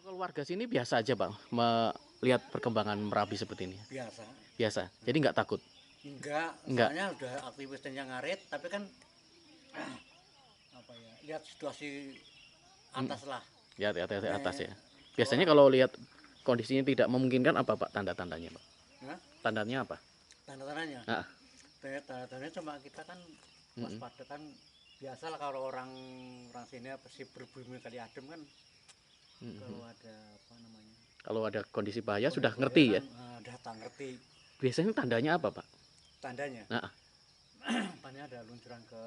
Kalau warga sini biasa aja Pak melihat perkembangan Merapi seperti ini. Biasa. Biasa. Jadi nggak takut. Enggak, Enggak. soalnya udah aktivitasnya ngarit, tapi kan apa ya, lihat situasi atas lah. Ya, di atas, atas ya. Kalau Biasanya kalau lihat kondisinya tidak memungkinkan apa Pak tanda-tandanya Pak? Hah? Tandanya apa? Tanda-tandanya, Ah, tanda-tandanya cuma kita kan waspada kan, biasa lah kalau orang sini apa sih berbumi kali adem kan, kalau ada apa namanya, kalau ada kondisi bahaya kondisi sudah bahaya ngerti ya. kan, datang ngerti Biasanya tandanya apa Pak? tandanya. Nah, Tandanya ada luncuran ke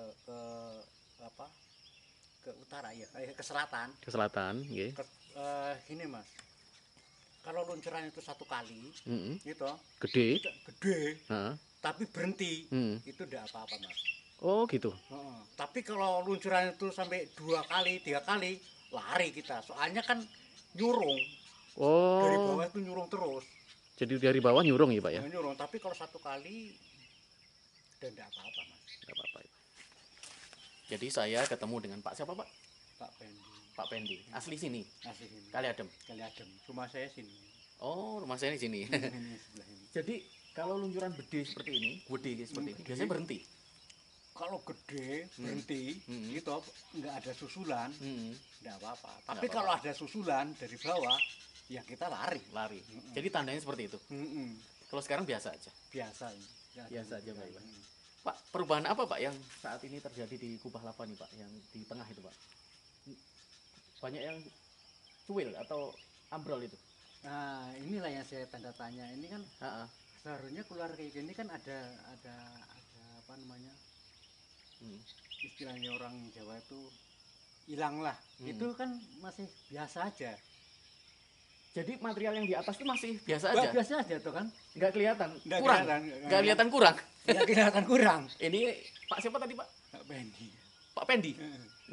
apa, ke utara ya, ke selatan. ke selatan, ya. Gini mas, kalau luncuran itu satu kali gitu Gede. gede Heeh. tapi berhenti, itu tidak apa-apa mas. Oh gitu. Tapi kalau luncuran itu sampai 2 kali 3 kali, lari kita, soalnya kan nyurung dari Oh, bawah, itu nyurung terus. jadi dari bawah nyurung ya Pak ya? Nyurung, tapi kalau satu kali dan tidak apa-apa mas. Nggak apa-apa. Jadi saya ketemu dengan Pak siapa Pak? Pak Pendi. Pak Pendi. Asli sini. Asli sini. Kali Adem. Kali Adem. Rumah saya sini. Oh, rumah saya di sini. Ini sebelah ini. Jadi kalau luncuran gede seperti ini, biasanya berhenti. Kalau gede berhenti gitu, nggak ada susulan, nggak apa-apa. Tapi apa-apa. kalau ada susulan dari bawah, ya kita lari. Lari. Jadi tandanya seperti itu. Kalau sekarang biasa aja. biasa ini. Biasa aja Pak. Pak, perubahan apa Pak yang saat ini terjadi di Kubah Lava nih Pak, yang di tengah itu Pak? Banyak yang cuil atau ambrol itu. Nah, inilah yang saya tanda tanya. Ini kan seharusnya keluar kayak gini kan ada apa namanya? Istilahnya orang Jawa itu hilang lah. Itu kan masih biasa aja. Jadi material yang di atas itu masih biasa aja. Biasa aja tuh kan. Nggak kelihatan. Nggak Kurang. kelihatan. Nggak kelihatan kurang. Nggak kelihatan kurang. Ini Pak siapa tadi Pak? Pak Pendi. Pak Pendi.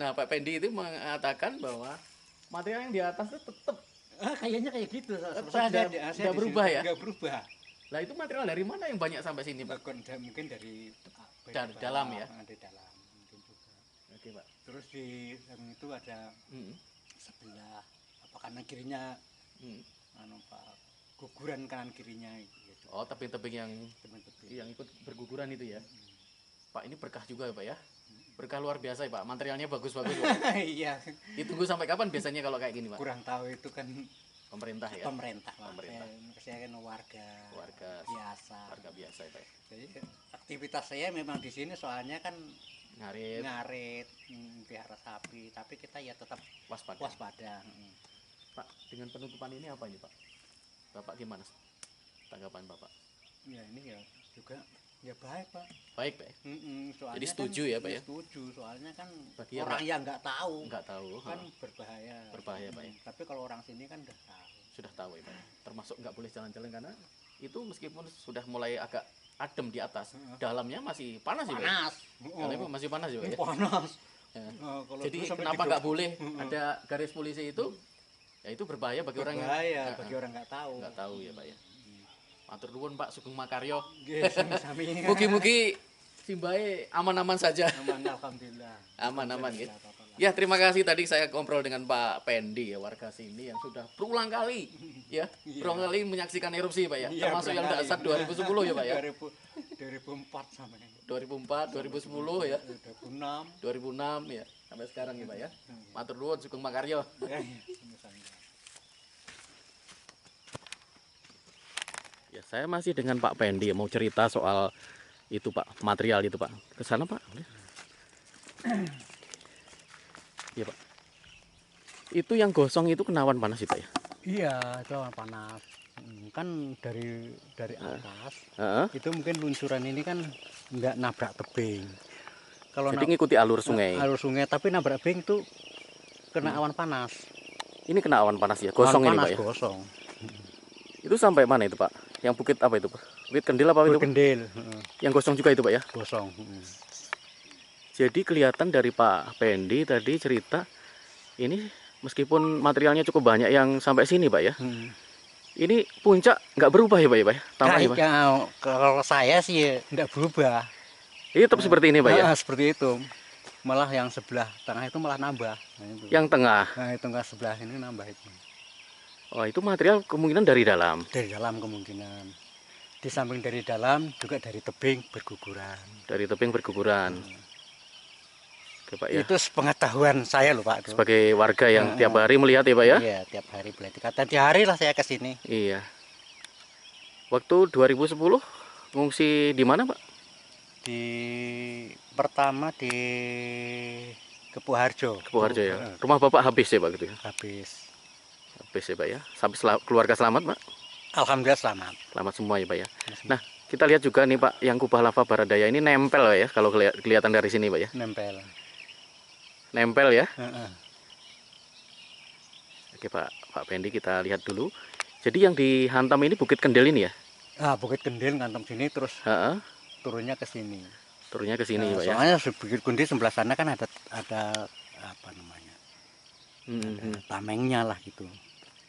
Nah Pak Pendi itu mengatakan bahwa material yang di atas itu tetap Kayaknya kayak gitu. nggak berubah ya? Nggak berubah. Lah itu material dari mana yang banyak sampai sini Pak? Mungkin dari dalam ya? Dari dalam mungkin juga. Oke Pak. Terus di yang itu ada sebelah apa kanan kirinya, anu Pak, guguran kanan kirinya gitu. Oh, tebing-tebing yang Tebing-tebing. yang ikut berguguran itu ya. Pak, ini berkah juga ya Pak ya. Berkah luar biasa ya Pak. Materialnya bagus-bagus Pak. Iya. Ditunggu sampai kapan biasanya kalau kayak gini Pak? Kurang tahu, itu kan pemerintah ya. Pemerintah. Pemerintah. Saya kan warga biasa. Warga biasa ya Pak. Jadi aktivitas saya memang di sini soalnya kan ngarit, pelihara sapi, tapi kita ya tetap waspada. Pak, dengan penutupan ini apa ini Pak? Bapak gimana tanggapan Bapak? Ya ini ya juga ya baik Pak. Baik Pak. Soalnya jadi setuju kan, ya Pak ya? Setuju, soalnya kan bagi orang yang nggak tahu kan berbahaya Pak ya? Tapi kalau orang sini kan udah tahu. Sudah tahu ya Pak. Termasuk nggak boleh jalan-jalan karena itu meskipun sudah mulai agak adem di atas, dalamnya masih panas ya Pak? Panas. Dalamnya masih panas ya Pak ya? Panas. Ya. Jadi kenapa nggak boleh ada garis polisi itu? Ya itu berbahaya bagi orang yang bagi orang nggak tahu. Nggak tahu ya Pak ya. Matur nuwun Pak Sugeng Makaryo. Sami-sami. Mugi-mugi simbahe aman-aman saja. Aman, alhamdulillah. Aman-aman gitu. Ya, terima kasih tadi saya ngobrol dengan Pak Pendi ya, warga sini yang sudah berulang kali ya, berulang kali menyaksikan erupsi Pak ya. Termasuk yang dahsyat 2010 ya Pak ya. 2004 sampai 2004, 2010 ya. 2006 ya, sampai sekarang ya Pak ya. Matur nuwun Sugeng Makaryo. Ya, saya masih dengan Pak Pendi mau cerita soal itu Pak, material itu Pak. Ke sana Pak. Iya Pak. Itu yang gosong itu kena awan panas sih Pak ya? Iya, itu awan panas. Kan dari atas. Itu mungkin luncuran ini kan nggak nabrak tebing. Kalau jadi ngikuti alur sungai. Alur sungai, tapi nabrak tebing tuh kena awan panas. Ini kena awan panas ya, gosong awan ini panas, Pak ya? Gosong. Itu sampai mana itu Pak? Yang bukit apa itu Pak? Bukit Kendil apa itu? Bukit Kendil. Yang gosong juga itu Pak ya? Gosong. Jadi kelihatan dari Pak Pendi tadi cerita ini meskipun materialnya cukup banyak yang sampai sini Pak ya. Ini puncak nggak berubah ya Pak ya Pak? Nah, Pak? Kalau saya sih nggak berubah. Ini tetap seperti ini Pak ya? Seperti itu. Malah yang sebelah tengah itu malah nambah. Yang tengah? Nah, itu tengah sebelah ini nambah itu. Oh, itu material kemungkinan dari dalam. Dari dalam kemungkinan. Di samping dari dalam juga dari tebing berguguran. Dari tebing berguguran. Oke, Pak ya. Itu sepengetahuan saya loh Pak. Sebagai warga yang tiap hari melihat ya Pak ya? Iya, tiap hari berarti kata tiap hari lah saya ke sini. Iya. Waktu 2010 ngungsi di mana Pak? Pertama di Kepuharjo. Kepuharjo ya. Rumah Bapak habis ya Pak gitu ya? Habis. Habis ya Pak ya. Sampai keluarga selamat Pak? Alhamdulillah selamat. Selamat semua ya Pak ya. Nah, kita lihat juga nih Pak, yang kubah lava Baradaya ini nempel ya kalau kelihatan dari sini Pak ya. Nempel. Nempel ya. Oke Pak Pendi, kita lihat dulu. Jadi yang dihantam ini Bukit Kendil ini ya? Ah, Bukit Kendil ngantam sini terus turunnya ke sini. Turunnya ke sini Pak ya. Soalnya Bukit Kendil sebelah sana kan ada apa namanya? Ada tamengnya lah gitu.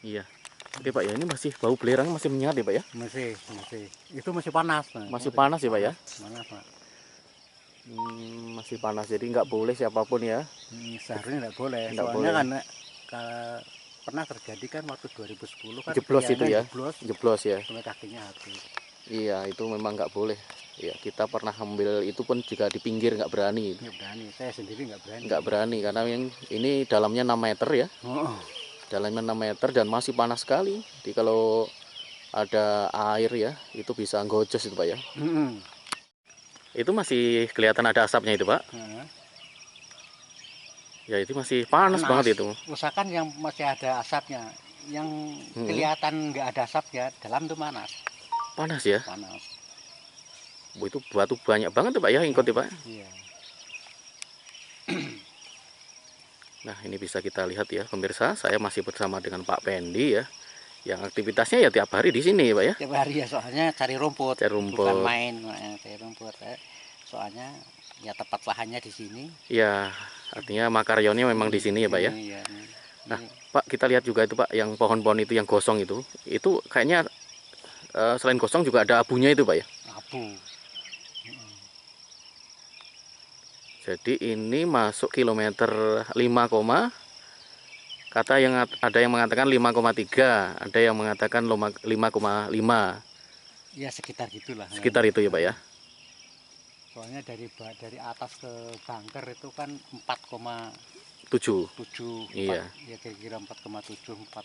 Iya. Oke Pak ya, ini masih bau belerang masih menyengat ya Pak ya? Masih. Itu masih panas. Masih panas ya Pak ya? Panas Pak. Masih panas, jadi nggak boleh siapapun ya? Seharusnya nggak boleh. Nggak Soalnya boleh. kan pernah terjadi kan waktu 2010 kan Jeblos itu ya? Jeblos ya? Sampai kakinya habis. Iya, itu memang nggak boleh. Ya, kita pernah ambil itu pun juga di pinggir nggak berani. Nggak berani, saya sendiri nggak berani. Nggak berani karena yang ini dalamnya 6 meter ya. Dalamnya 6 meter dan masih panas sekali. Jadi kalau ada air ya, itu bisa gojos itu Pak ya. Itu masih kelihatan ada asapnya itu Pak. Ya itu masih panas banget itu. Usahakan yang masih ada asapnya. Yang kelihatan nggak ada asap ya, dalam tuh panas. Panas ya? Panas. Itu batu banyak banget tuh Pak ya, ingkot ya Pak. Iya. Nah ini bisa kita lihat ya pemirsa, saya masih bersama dengan Pak Pendi ya. Yang aktivitasnya ya tiap hari di sini Pak ya. Tiap hari ya, soalnya cari rumput. Cari rumput. Bukan main, cari rumput. Soalnya ya tepat lahannya di sini. Iya, artinya makaryonnya memang di sini ya Pak ya. Iya. Nah Pak, kita lihat juga itu Pak, yang pohon-pohon itu yang gosong itu kayaknya selain gosong juga ada abunya itu Pak ya. Abu. Jadi ini masuk kilometer 5, kata yang ada yang mengatakan 5,3, ada yang mengatakan 5,5. Ya sekitar gitulah. Sekitar itu ya Pak ya. Soalnya dari atas ke bunker itu kan 4,7. 7. Iya. Ya kira-kira 4,7, 4.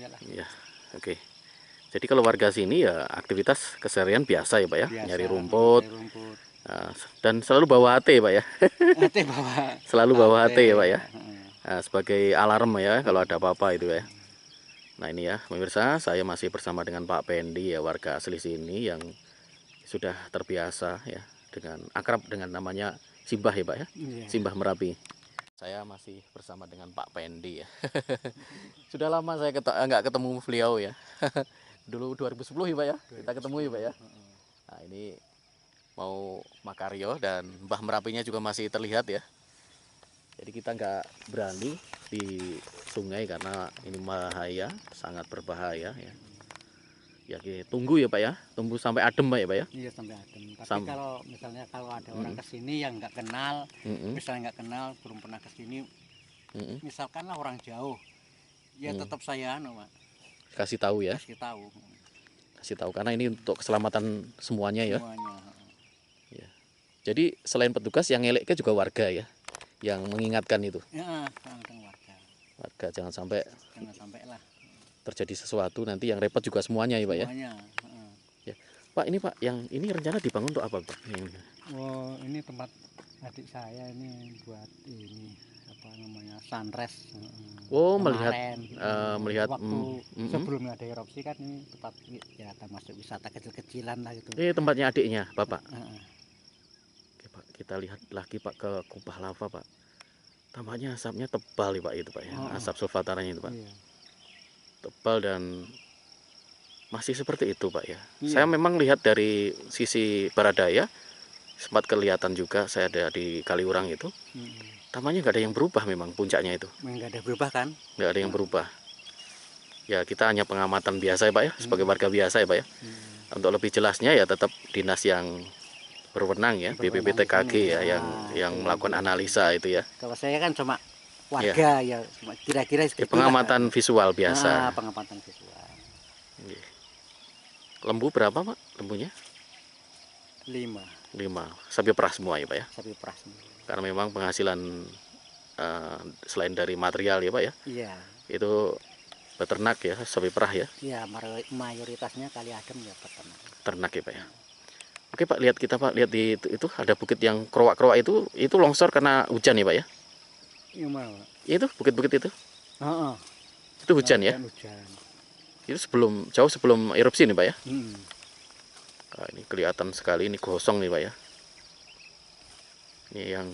Iyalah. Iya. Oke. Jadi kalau warga sini ya aktivitas keseharian biasa ya Pak ya, biasa, nyari rumput. Dan selalu bawa HT Pak ya. HT bawa. Selalu bawa HT ya Pak ya. Nah, sebagai alarm ya kalau ada apa-apa itu ya. Nah ini ya pemirsa, saya masih bersama dengan Pak Pendi ya, warga asli sini yang sudah terbiasa ya dengan akrab dengan namanya Simbah ya Pak ya. Simbah Merapi. Saya masih bersama dengan Pak Pendi ya. Sudah lama saya nggak ketemu beliau ya. Dulu 2010 ya Pak ya, kita ketemu ya Pak ya. Nah ini mau Makaryo dan Mbah Merapinya juga masih terlihat ya. Jadi kita nggak berani di sungai karena ini bahaya, sangat berbahaya ya. Ya kita tunggu ya Pak ya, tunggu sampai adem Pak ya Pak ya. Iya sampai adem. Tapi kalau misalnya ada orang kesini yang nggak kenal, misalnya nggak kenal, belum pernah kesini, misalkanlah orang jauh, ya tetap saya Pak. Kasih tahu ya. Kasih tahu karena ini untuk keselamatan semuanya ya. Ya. Jadi selain petugas yang ngeleknya juga warga ya, yang mengingatkan itu. Ya, warga jangan sampai lah terjadi sesuatu nanti yang repot juga semuanya ya Pak ya. Ya. Pak ini Pak, yang ini rencana dibangun untuk apa Pak? Oh ini tempat adik saya ini buat ini apa namanya sunrise. Oh kemarin, melihat waktu sebelum ada erupsi kan ini tempat ya termasuk wisata kecil-kecilan lah gitu. Ini tempatnya adiknya Bapak. Oke Pak, kita lihat lagi Pak ke kubah lava Pak. Tampaknya asapnya tebal ya Pak itu Pak ya. Asap sulfataranya itu Pak. Iya. Tebal dan masih seperti itu Pak ya. Saya memang lihat dari sisi Baradaya sempat kelihatan juga, saya ada di Kaliurang itu. Tampaknya nggak ada yang berubah memang puncaknya itu. Nggak ada berubah kan? Nggak ada yang berubah. Ya kita hanya pengamatan biasa ya Pak ya, sebagai warga biasa ya Pak ya. Untuk lebih jelasnya ya tetap dinas yang berwenang ya, BPPTKG ya yang melakukan analisa itu ya. Kalau saya kan cuma warga ya kira-kira Ya, segitulah. pengamatan visual biasa. Pengamatan visual. Nggih. Lembu berapa Pak lembunya? 5 sapi perah semua ya Pak ya? sapi perah semua. Karena memang penghasilan selain dari material ya Pak ya? Iya. Itu peternak ya, sapi perah ya? Iya, mayoritasnya kali adem ya peternak. Ternak ya Pak ya? Oke Pak, lihat kita Pak, lihat di itu ada bukit yang kerowak-kerowak itu longsor karena hujan ya Pak ya? Iya mau. Itu bukit-bukit itu? Heeh. Itu hujan ya? Hujan. Itu jauh sebelum erupsi nih Pak ya? Hmm. Nah, ini kelihatan sekali, ini gosong nih Pak ya. Ini yang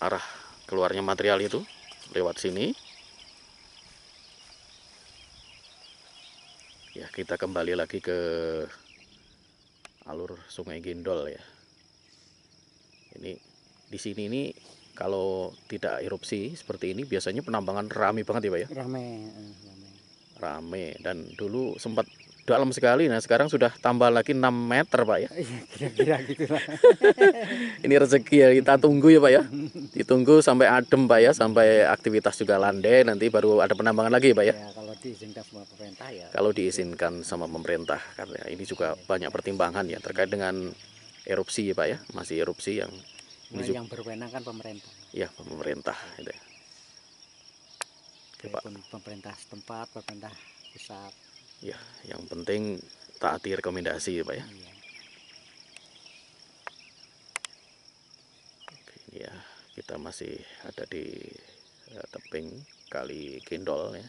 arah keluarnya material itu lewat sini. Ya, kita kembali lagi ke alur Sungai Gendol ya. Ini di sini ini kalau tidak erupsi seperti ini biasanya penambangan rame banget ya Pak ya? Rame. Rame dan dulu sempat dalam sekali. Nah sekarang sudah tambah lagi 6 meter Pak ya. Iya, kira-kira gitulah. Ini rezeki ya, kita tunggu ya Pak ya. Ditunggu sampai adem Pak ya, sampai aktivitas juga landai, nanti baru ada penambangan lagi Pak ya. Ya kalau diizinkan sama pemerintah ya. Kalau diizinkan sama pemerintah, karena ini juga banyak pertimbangan ya terkait dengan erupsi ya Pak ya, masih erupsi yang Nah, yang berwenang kan pemerintah. Ya, pemerintah itu ya. Oke, Pak. Pemerintah setempat, pemerintah pusat. Ya, yang penting taati rekomendasi ya Pak ya. Iya. Oke, ini ya, kita masih ada di tebing Kali Gendol ya.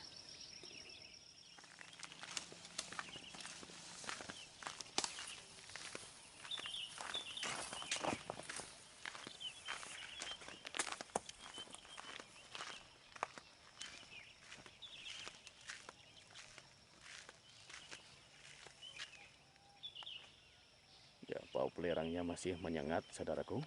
Ya, bau belerangnya masih menyengat, saudaraku.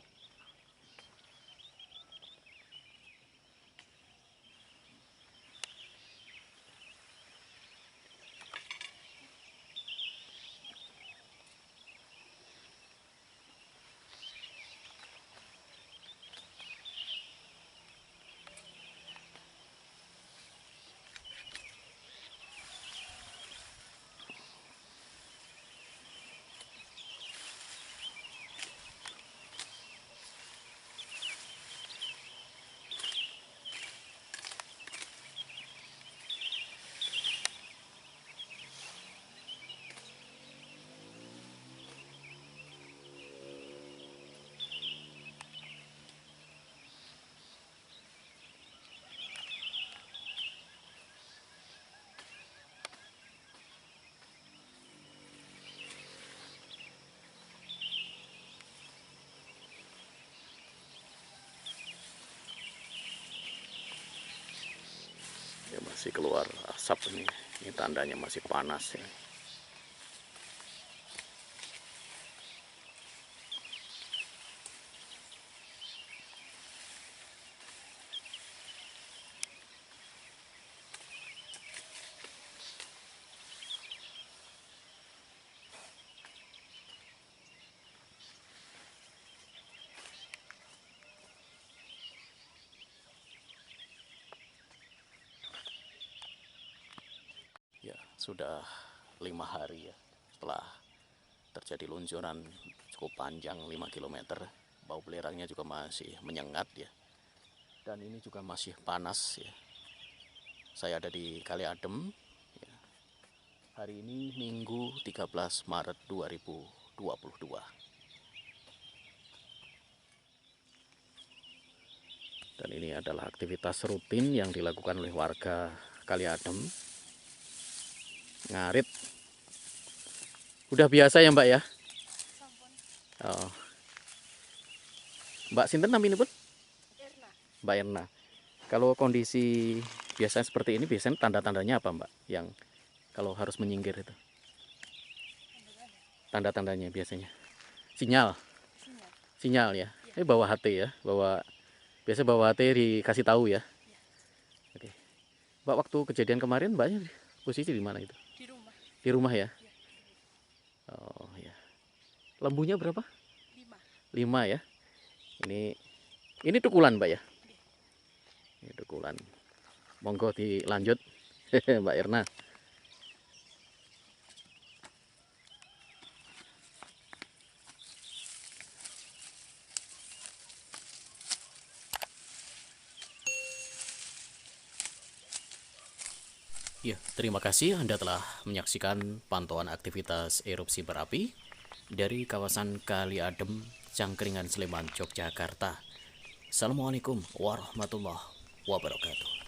Ya, masih keluar asap ini tandanya masih panas ya. Ya, sudah 5 hari ya setelah terjadi luncuran cukup panjang 5 km. Bau belerangnya juga masih menyengat ya. Dan ini juga masih panas ya. Saya ada di Kali Adem ya. Hari ini Minggu 13 Maret 2022. Dan ini adalah aktivitas rutin yang dilakukan oleh warga Kali Adem. Ngarit. Udah biasa ya Mbak ya? Oh. Mbak Sinten namanya pun? Erna. Mbak Erna. Kalau kondisi biasanya seperti ini, biasanya tanda-tandanya apa Mbak? Yang kalau harus menyingkir itu? Tanda-tandanya biasanya? Sinyal? Sinyal ya? Bawa HT ya? Biasa bawa HT dikasih tahu ya? Oke. Mbak, waktu kejadian kemarin Mbaknya posisi di mana itu? Di rumah. Di rumah ya? Ya. Oh ya. Lembunya berapa? 5. 5 ya. Ini tukulan Mbak ya. Ini dukulan. Monggo dilanjut Mbak Irna. Ya, terima kasih Anda telah menyaksikan pantauan aktivitas erupsi berapi dari kawasan Kali Adem, Cangkringan, Sleman, Yogyakarta. Assalamualaikum warahmatullahi wabarakatuh.